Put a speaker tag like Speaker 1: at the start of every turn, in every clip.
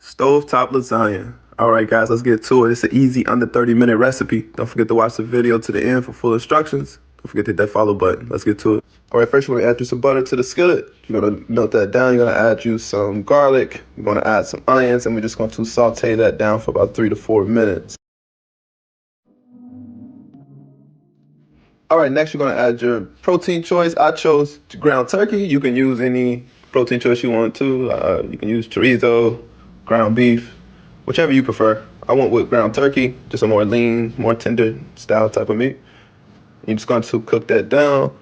Speaker 1: Stovetop Lasagna. Alright guys, let's get to it. It's an easy under 30-minute recipe. Don't forget to watch the video to the end for full instructions. Don't forget to hit that follow button. Let's get to it. Alright, first you're going to add you some butter to the skillet. You're going to melt that down. You're going to add you some garlic. You're going to add some onions, and we're just going to saute that down for about 3 to 4 minutes. Alright, next you're going to add your protein choice. I chose ground turkey. You can use any protein choice you want to. You can use chorizo, ground beef, whichever you prefer. I went with ground turkey, just a more lean, more tender style type of meat. You're just going to cook that down.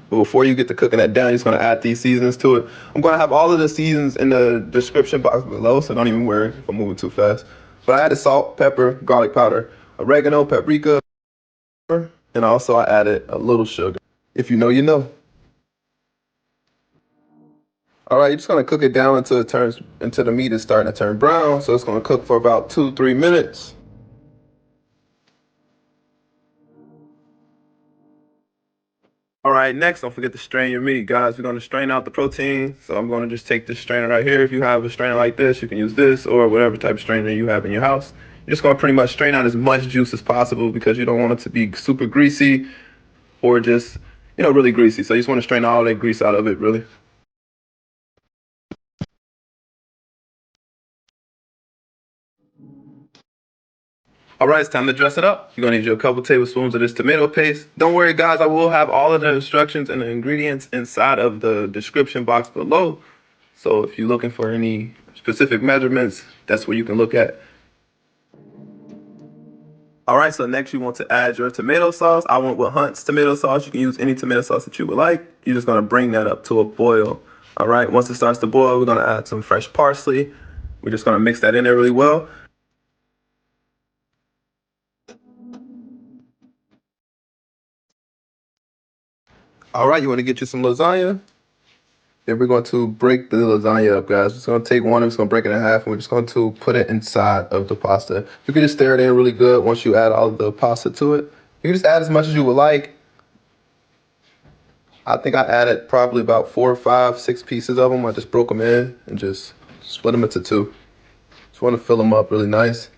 Speaker 1: But before you get to cooking that down, you're just going to add these seasonings to it. I'm going to have all of the seasons in the description box below, so don't even worry if I'm moving too fast. But I added salt, pepper, garlic powder, oregano, paprika, and also I added a little sugar. If you know, you know. All right, you're just gonna cook it down until the meat is starting to turn brown. So it's gonna cook for about 2-3 minutes. All right, next, don't forget to strain your meat, guys. We're gonna strain out the protein. So I'm gonna just take this strainer right here. If you have a strainer like this, you can use this or whatever type of strainer you have in your house. You're just gonna pretty much strain out as much juice as possible because you don't want it to be super greasy or just, really greasy. So you just wanna strain all that grease out of it, really. All right, it's time to dress it up. You're gonna need you a couple tablespoons of this tomato paste. Don't worry, guys, I will have all of the instructions and the ingredients inside of the description box below. So if you're looking for any specific measurements, that's where you can look at. All right, so next you want to add your tomato sauce. I went with Hunt's tomato sauce. You can use any tomato sauce that you would like. You're just gonna bring that up to a boil. All right, once it starts to boil, we're gonna add some fresh parsley. We're just gonna mix that in there really well. All right, you wanna get you some lasagna. Then we're going to break the lasagna up, guys. We're just going to take one, we're just going to break it in half, and we're just going to put it inside of the pasta. You can just stir it in really good once you add all of the pasta to it. You can just add as much as you would like. I think I added probably about 4, 5, 6 pieces of them. I just broke them in and just split them into 2. Just want to fill them up really nice.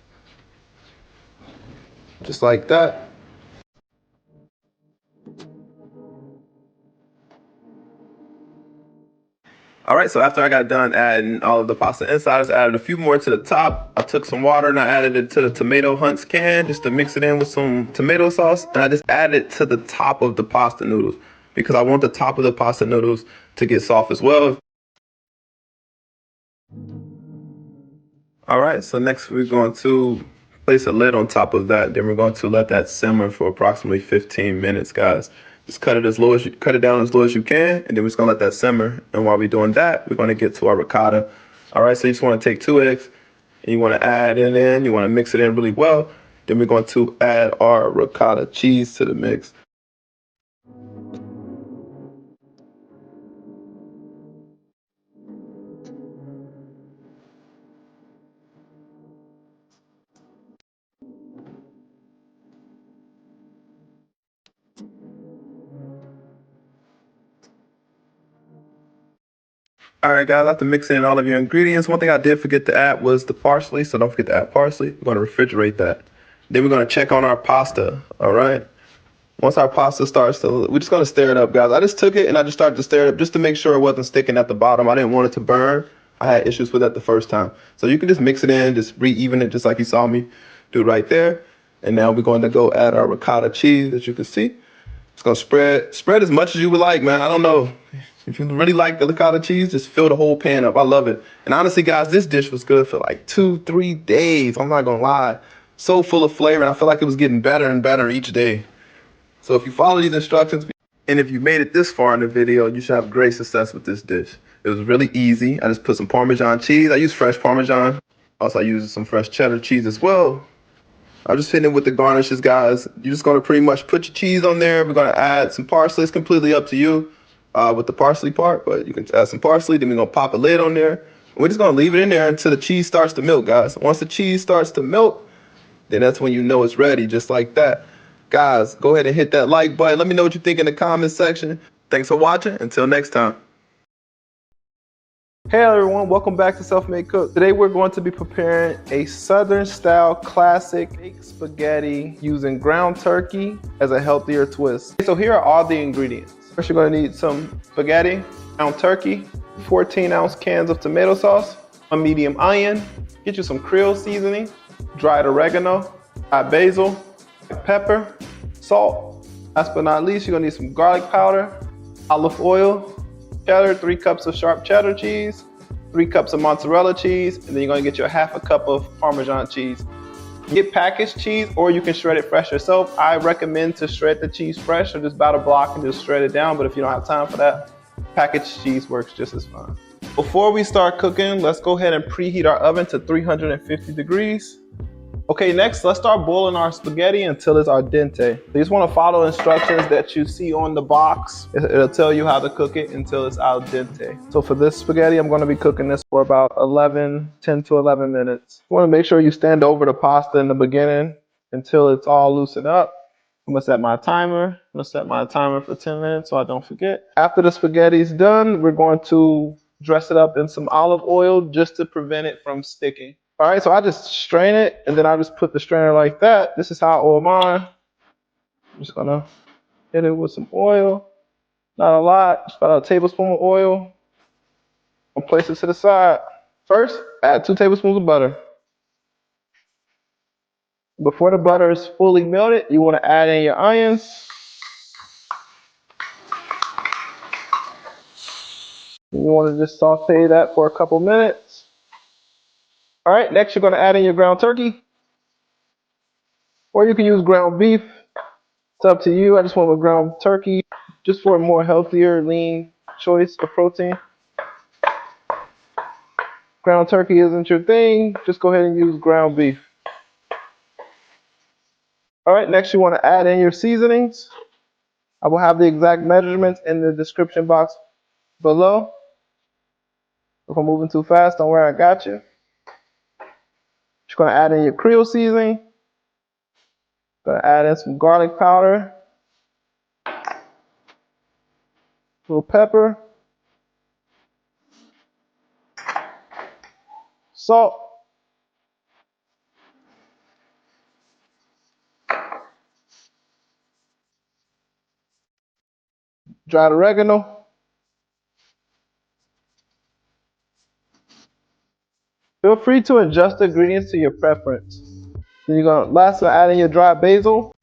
Speaker 1: Just like that. All right, so after I got done adding all of the pasta inside, I just added a few more to the top. I took some water and I added it to the tomato Hunt's can just to mix it in with some tomato sauce. And I just added it to the top of the pasta noodles because I want the top of the pasta noodles to get soft as well. All right, so next we're going to place a lid on top of that. Then we're going to let that simmer for approximately 15 minutes, guys. Just cut it down as low as you can, and then we're just gonna let that simmer. And while we're doing that, we're gonna get to our ricotta. All right, so you just wanna take 2 eggs, and you wanna add it in. You wanna mix it in really well. Then we're going to add our ricotta cheese to the mix. All right, guys, after mixing in all of your ingredients, one thing I did forget to add was the parsley, so don't forget to add parsley. We're gonna refrigerate that. Then we're gonna check on our pasta, all right? Once our pasta starts to, we're just gonna stir it up, guys. I just took it and I just started to stir it up just to make sure it wasn't sticking at the bottom. I didn't want it to burn. I had issues with that the first time. So you can just mix it in, just re-even it just like you saw me do right there. And now we're going to go add our ricotta cheese, as you can see. It's gonna spread as much as you would like, man. I don't know. If you really like the ricotta cheese, just fill the whole pan up. I love it. And honestly, guys, this dish was good for like 2-3 days. I'm not gonna lie. So full of flavor, and I feel like it was getting better and better each day. So if you follow these instructions, and if you made it this far in the video, you should have great success with this dish. It was really easy. I just put some Parmesan cheese. I use fresh Parmesan. Also, I use some fresh cheddar cheese as well. I'm just hitting it with the garnishes, guys. You're just gonna pretty much put your cheese on there. We're gonna add some parsley. It's completely up to you with the parsley part, but you can add some parsley. Then we're gonna pop a lid on there. We're just gonna leave it in there until the cheese starts to melt, guys. Once the cheese starts to melt, then that's when you know it's ready, just like that. Guys, go ahead and hit that like button. Let me know what you think in the comments section. Thanks for watching. Until next time. Hey everyone, welcome back to Self-Made Cook. Today we're going to be preparing a Southern style classic baked spaghetti using ground turkey as a healthier twist. So here are all the ingredients. First you're going to need some spaghetti, ground turkey, 14-ounce cans of tomato sauce, a medium onion, get you some Creole seasoning, dried oregano, dried basil, pepper, salt. Last but not least, you're going to need some garlic powder, olive oil, cheddar, 3 cups of sharp cheddar cheese, 3 cups of mozzarella cheese, and then you're going to get you a half a cup of Parmesan cheese. Get packaged cheese or you can shred it fresh yourself. I recommend to shred the cheese fresh or just about a block and just shred it down, but if you don't have time for that, packaged cheese works just as fine. Before we start cooking, let's go ahead and preheat our oven to 350 degrees. Okay, next, let's start boiling our spaghetti until it's al dente. You just want to follow instructions that you see on the box. It'll tell you how to cook it until it's al dente. So for this spaghetti, I'm going to be cooking this for about 10 to 11 minutes. You want to make sure you stand over the pasta in the beginning until it's all loosened up. I'm going to set my timer. I'm going to set my timer for 10 minutes so I don't forget. After the spaghetti's done, we're going to dress it up in some olive oil just to prevent it from sticking. All right, so I just strain it, and then I just put the strainer like that. This is how I oil mine. I'm just gonna hit it with some oil. Not a lot, just about a tablespoon of oil. I'll place it to the side. First, add 2 tablespoons of butter. Before the butter is fully melted, you wanna add in your onions. You wanna just saute that for a couple minutes. All right, next you're gonna add in your ground turkey. Or you can use ground beef. It's up to you. I just went with ground turkey just for a more healthier, lean choice of protein. Ground turkey isn't your thing, just go ahead and use ground beef. All right, next you want to add in your seasonings. I will have the exact measurements in the description box below. If I'm moving too fast, don't worry, I got you. You're going to add in your Creole seasoning. Going to add in some garlic powder, a little pepper, salt, dried oregano. Feel free to adjust the ingredients to your preference. Then you're going to lastly add in your dried basil.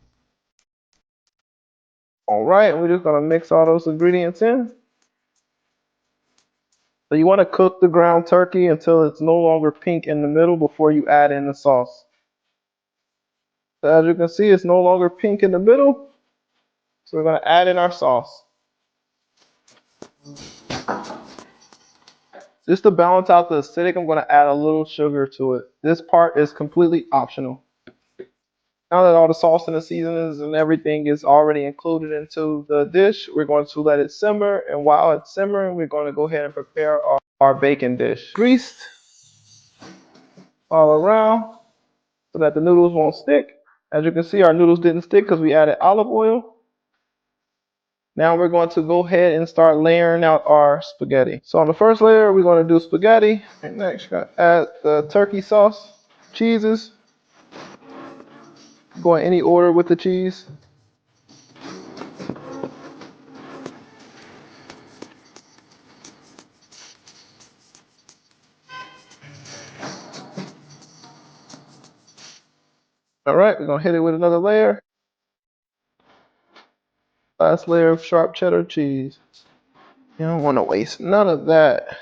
Speaker 1: All right, we're just going to mix all those ingredients in. So you want to cook the ground turkey until it's no longer pink in the middle before you add in the sauce. So as you can see, it's no longer pink in the middle. So we're going to add in our sauce. Just to balance out the acidic, I'm going to add a little sugar to it. This part is completely optional. Now that all the sauce and the seasonings and everything is already included into the dish, we're going to let it simmer. And while it's simmering, we're going to go ahead and prepare our bacon dish. Greased all around so that the noodles won't stick. As you can see, our noodles didn't stick because we added olive oil. Now we're going to go ahead and start layering out our spaghetti. So on the first layer, we're going to do spaghetti. And next, you're going to add the turkey sauce, cheeses. Go in any order with the cheese. All right, we're going to hit it with another layer. Last layer of sharp cheddar cheese. You don't want to waste none of that.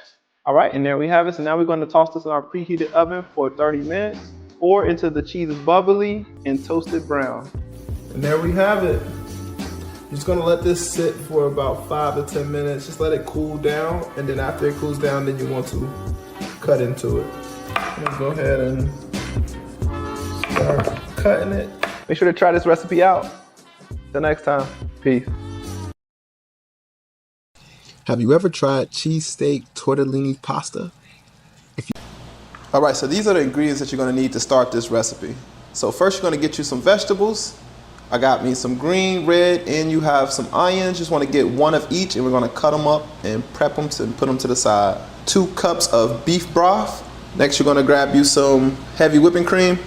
Speaker 1: All right, and there we have it. So now we're going to toss this in our preheated oven for 30 minutes or until the cheese is bubbly and toasted brown. And there we have it. You're just going to let this sit for about 5 to 10 minutes. Just let it cool down, and then after it cools down, then you want to cut into it. Let's go ahead and start cutting it. Make sure to try this recipe out. Till next time, peace.
Speaker 2: Have you ever tried cheesesteak tortellini pasta?
Speaker 1: All right, so these are the ingredients that you're going to need to start this recipe. So first you're going to get you some vegetables. I got me some green, red, and you have some onions. Just want to get one of each, and we're going to cut them up and prep them and put them to the side. 2 cups of beef broth. Next, you're going to grab you some heavy whipping cream.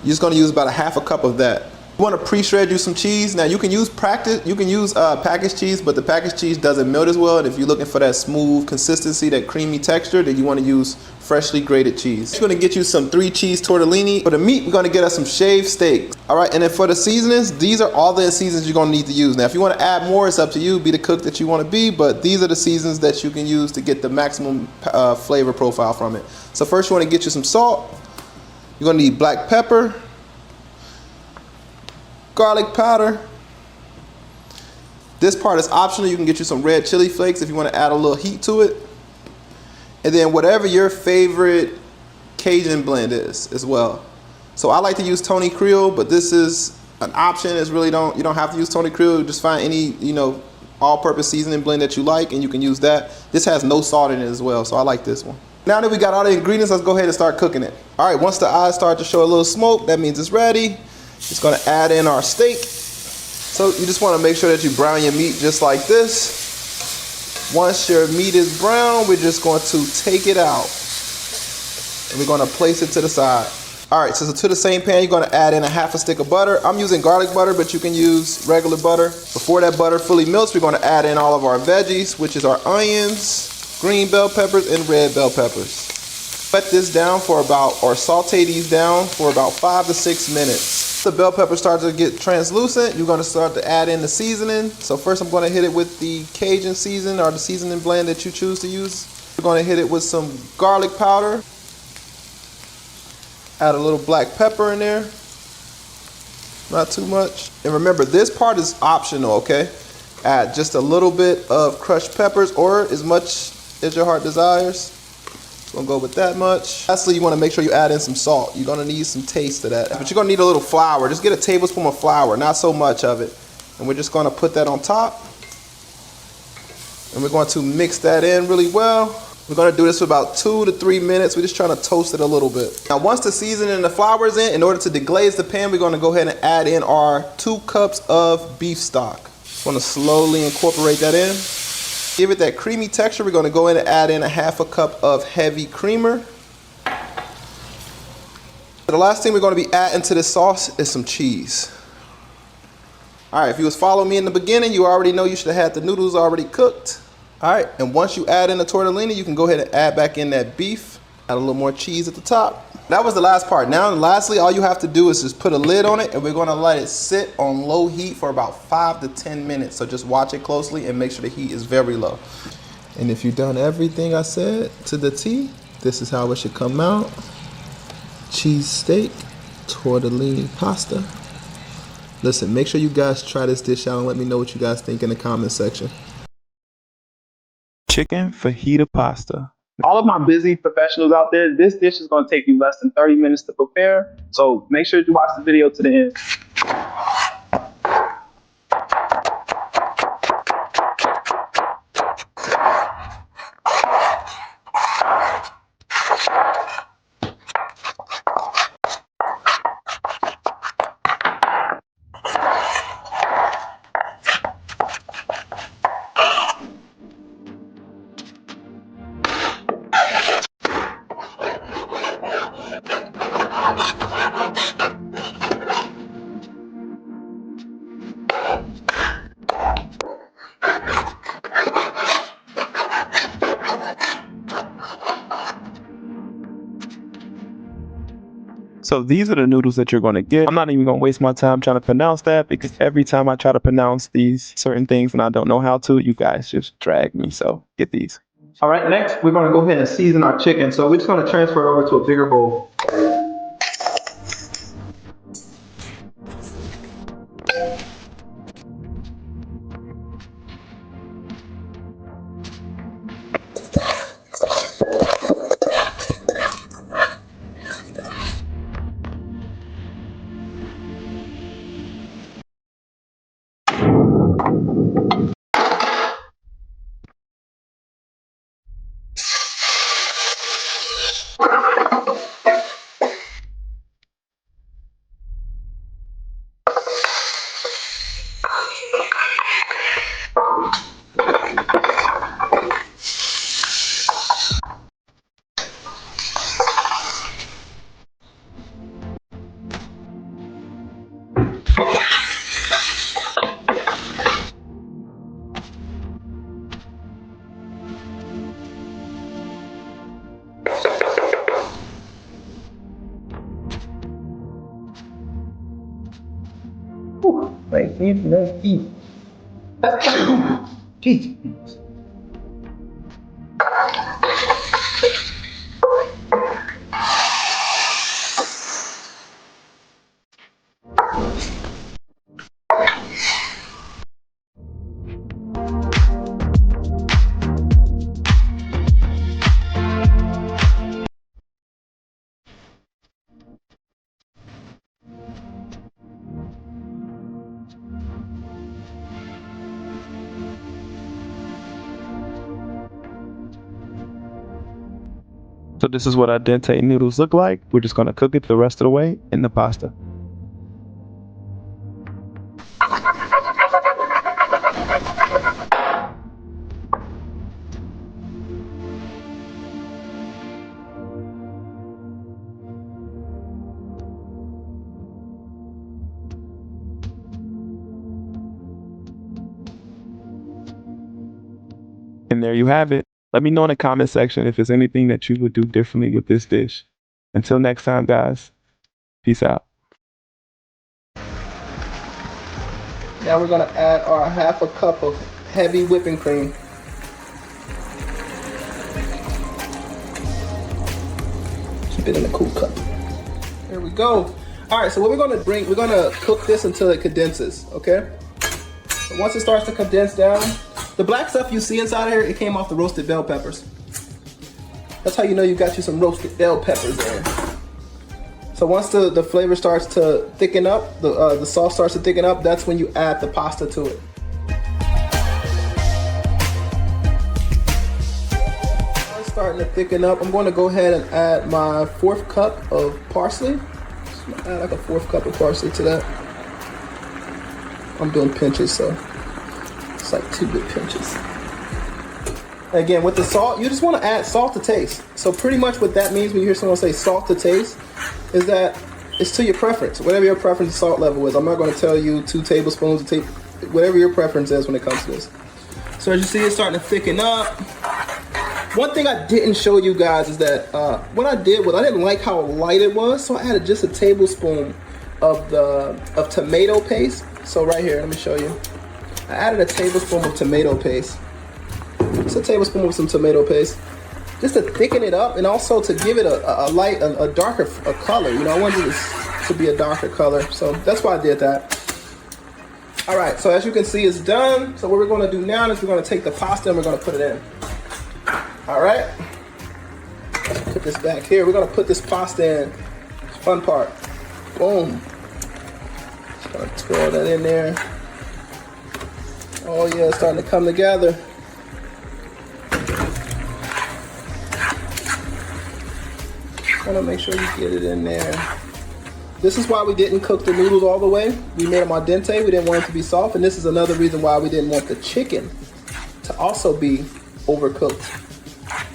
Speaker 1: You're just going to use about a half a cup of that. You want to pre-shred you some cheese. Now you can use packaged cheese, but the packaged cheese doesn't melt as well. And if you're looking for that smooth consistency, that creamy texture, then you want to use freshly grated cheese. You're going to get you some 3 cheese tortellini. For the meat, we're going to get us some shaved steak. All right, and then for the seasonings, these are all the seasonings you're going to need to use. Now, if you want to add more, it's up to you. Be the cook that you want to be, but these are the seasons that you can use to get the maximum flavor profile from it. So first, you want to get you some salt. You're going to need black pepper, garlic powder. This part is optional. You can get you some red chili flakes if you want to add a little heat to it. And then whatever your favorite Cajun blend is as well. So I like to use Tony Creole, but this is an option. It's really you don't have to use Tony Creole. Just find any, all-purpose seasoning blend that you like, and you can use that. This has no salt in it as well, so I like this one. Now that we got all the ingredients, let's go ahead and start cooking it. All right, once the eyes start to show a little smoke, that means it's ready. Just gonna add in our steak. So you just wanna make sure that you brown your meat just like this. Once your meat is brown, we're just going to take it out. And we're gonna place it to the side. All right, so to the same pan, you're gonna add in a half a stick of butter. I'm using garlic butter, but you can use regular butter. Before that butter fully melts, we're gonna add in all of our veggies, which is our onions, green bell peppers, and red bell peppers. Let this down for saute these down for about 5 to 6 minutes. The bell pepper starts to get translucent, you're gonna start to add in the seasoning. So first I'm gonna hit it with the Cajun season or the seasoning blend that you choose to use. We're gonna hit it with some garlic powder. Add a little black pepper in there. Not too much. And remember, this part is optional, okay? Add just a little bit of crushed peppers or as much as your heart desires. Gonna go with that much. Lastly, you want to make sure you add in some salt. You're gonna need some taste to that. But you're gonna need a little flour. Just get a tablespoon of flour, not so much of it. And we're just gonna put that on top. And we're going to mix that in really well. We're gonna do this for about 2 to 3 minutes. We're just trying to toast it a little bit. Now, once the seasoning and the flour is in order to deglaze the pan, we're gonna go ahead and add in our 2 cups of beef stock. Just wanna slowly incorporate that in. Give it that creamy texture. We're gonna go in and add in a half a cup of heavy creamer. The last thing we're gonna be adding to this sauce is some cheese. All right, if you was following me in the beginning, you already know you should have had the noodles already cooked. All right, and once you add in the tortellini, you can go ahead and add back in that beef. Add a little more cheese at the top. That was the last part. Now, lastly, all you have to do is just put a lid on it, and we're gonna let it sit on low heat for about 5 to 10 minutes. So just watch it closely and make sure the heat is very low. And if you've done everything I said to the T, this is how it should come out. Cheese steak, tortellini pasta. Listen, make sure you guys try this dish out and let me know what you guys think in the comment section.
Speaker 3: Chicken fajita pasta.
Speaker 1: All of my busy professionals out there, this dish is going to take you less than 30 minutes to prepare. So make sure you watch the video to the end.
Speaker 3: So these are the noodles that you're going to get. I'm not even going to waste my time trying to pronounce that because every time I try to pronounce these certain things and I don't know how to, you guys just drag me. So get these.
Speaker 1: All right, next we're going to go ahead and season our chicken. So we're just going to transfer it over to a bigger bowl. Like, no eat. Jeez.
Speaker 3: So this is what our dente noodles look like. We're just gonna cook it the rest of the way in the pasta. And there you have it. Let me know in the comment section if there's anything that you would do differently with this dish. Until next time, guys, peace out.
Speaker 1: Now we're gonna add our 1/2 cup of heavy whipping cream. Keep it in a cool cup. There we go. All right, so what we're gonna cook this until it condenses, okay? So once it starts to condense down, the black stuff you see inside here, it came off the roasted bell peppers. That's how you know you got you some roasted bell peppers there. So once the flavor starts to thicken up, the sauce starts to thicken up, that's when you add the pasta to it. It's starting to thicken up. I'm going to go ahead and add my 4th cup of parsley. Just gonna add like a 4th cup of parsley to that. I'm doing pinches, so it's like 2 big pinches. Again, with the salt, you just want to add salt to taste. So pretty much what that means when you hear someone say salt to taste is that it's to your preference. Whatever your preference salt level is. I'm not going to tell you 2 tablespoons, whatever your preference is when it comes to this. So as you see, it's starting to thicken up. One thing I didn't show you guys is that what I did was I didn't like how light it was, so I added just a tablespoon of tomato paste. So right here, let me show you. I added a tablespoon of tomato paste. Just a tablespoon of some tomato paste, just to thicken it up and also to give it a darker color. You know, I wanted this to be a darker color, so that's why I did that. All right, so as you can see, it's done. So what we're going to do now is we're going to take the pasta and we're going to put it in. All right, put this back here. We're going to put this pasta in. Fun part. Boom. Just going to twirl that in there. Oh yeah, it's starting to come together. Want to make sure you get it in there. This is why we didn't cook the noodles all the way. We made them al dente. We didn't want it to be soft, and this is another reason why we didn't want the chicken to also be overcooked.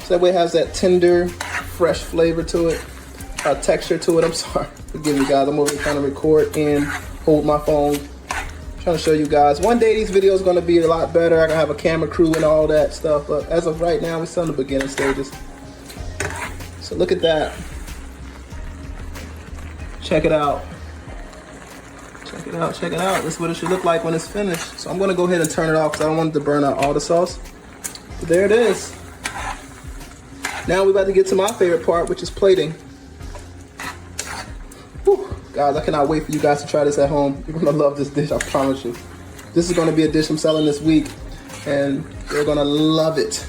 Speaker 1: So that way it has that tender, fresh flavor to it, texture to it. I'm sorry, forgive me guys. I'm over here trying to record and hold my phone. Trying to show you guys. One day these videos are going to be a lot better. I'm going to have a camera crew and all that stuff, but as of right now, we're still in the beginning stages. So look at that. Check it out. Check it out, check it out. This is what it should look like when it's finished. So I'm gonna go ahead and turn it off because I don't want it to burn out all the sauce. But there it is. Now we're about to get to my favorite part, which is plating. Whew. Guys, I cannot wait for you guys to try this at home. You're gonna love this dish, I promise you. This is gonna be a dish I'm selling this week, and you're gonna love it.